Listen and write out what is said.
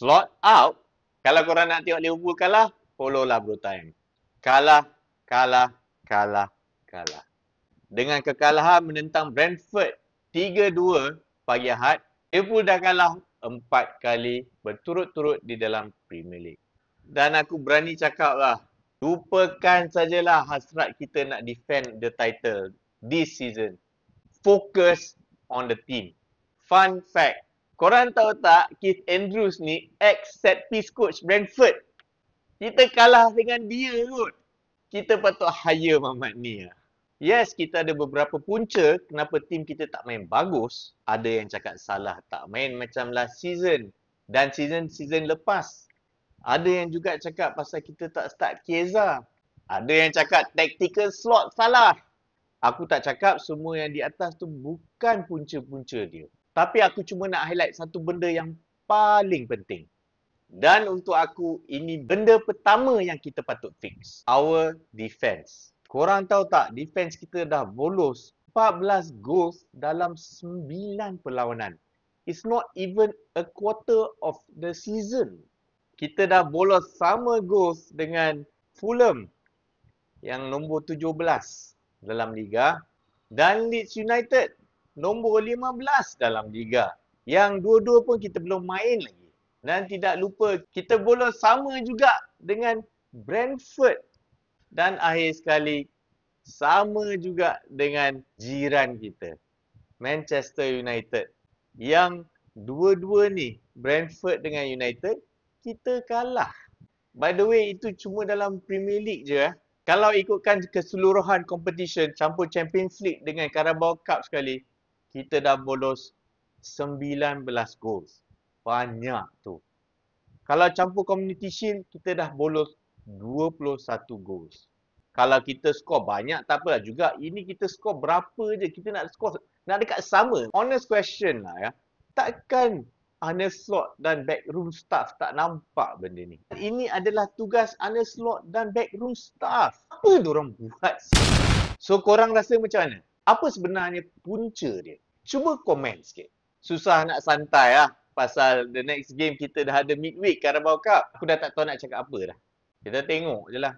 Slot out. Kalau korang nak tengok Liverpool kalah, follow lah Bro Time. Kalah, kalah, kalah, kalah. Dengan kekalahan menentang Brentford 3-2 pagi Ahad, Liverpool dah kalah 4 kali berturut-turut di dalam Premier League. Dan aku berani cakap lah, lupakan sajalah hasrat kita nak defend the title this season. Focus on the team. Fun fact, korang tahu tak Keith Andrews ni ex set piece coach Brentford. Kita kalah dengan dia kot. Kita patut hire Mamat ni lah. Yes, kita ada beberapa punca kenapa tim kita tak main bagus. Ada yang cakap salah tak main macam last season dan season lepas. Ada yang juga cakap pasal kita tak start Chiesa. Ada yang cakap tactical slot salah. Aku tak cakap semua yang di atas tu bukan punca-punca dia. Tapi aku cuma nak highlight satu benda yang paling penting. Dan untuk aku, ini benda pertama yang kita patut fix. Our defense. Korang tahu tak, defense kita dah bolos 14 goals dalam 9 perlawanan. It's not even a quarter of the season. Kita dah bolos sama goals dengan Fulham yang nombor 17 dalam Liga dan Leeds United nombor 15 dalam Liga. Yang dua-dua pun kita belum main lagi. Dan tidak lupa kita bolos sama juga dengan Brentford. Dan akhir sekali sama juga dengan jiran kita, Manchester United. Yang dua-dua ni, Brentford dengan United, kita kalah. By the way, itu cuma dalam Premier League je. Kalau ikutkan keseluruhan competition, campur Champions League dengan Carabao Cup sekali, kita dah bolos 19 goals. Banyak tu. Kalau campur Community Shield, kita dah bolos 21 goals. Kalau kita skor banyak, tak apalah juga. Ini kita skor berapa je. Kita nak skor, nak dekat sama. Honest question lah ya. Takkan Arne Slot dan backroom staff tak nampak benda ni? Ini adalah tugas Arne Slot dan backroom staff. Apa diorang buat? So, korang rasa macam mana? Apa sebenarnya punca dia? Cuba komen sikit. Susah nak santai lah. Pasal the next game kita dah ada midweek Carabao Cup. Aku dah tak tahu nak cakap apa dah. Kita tengok je lah.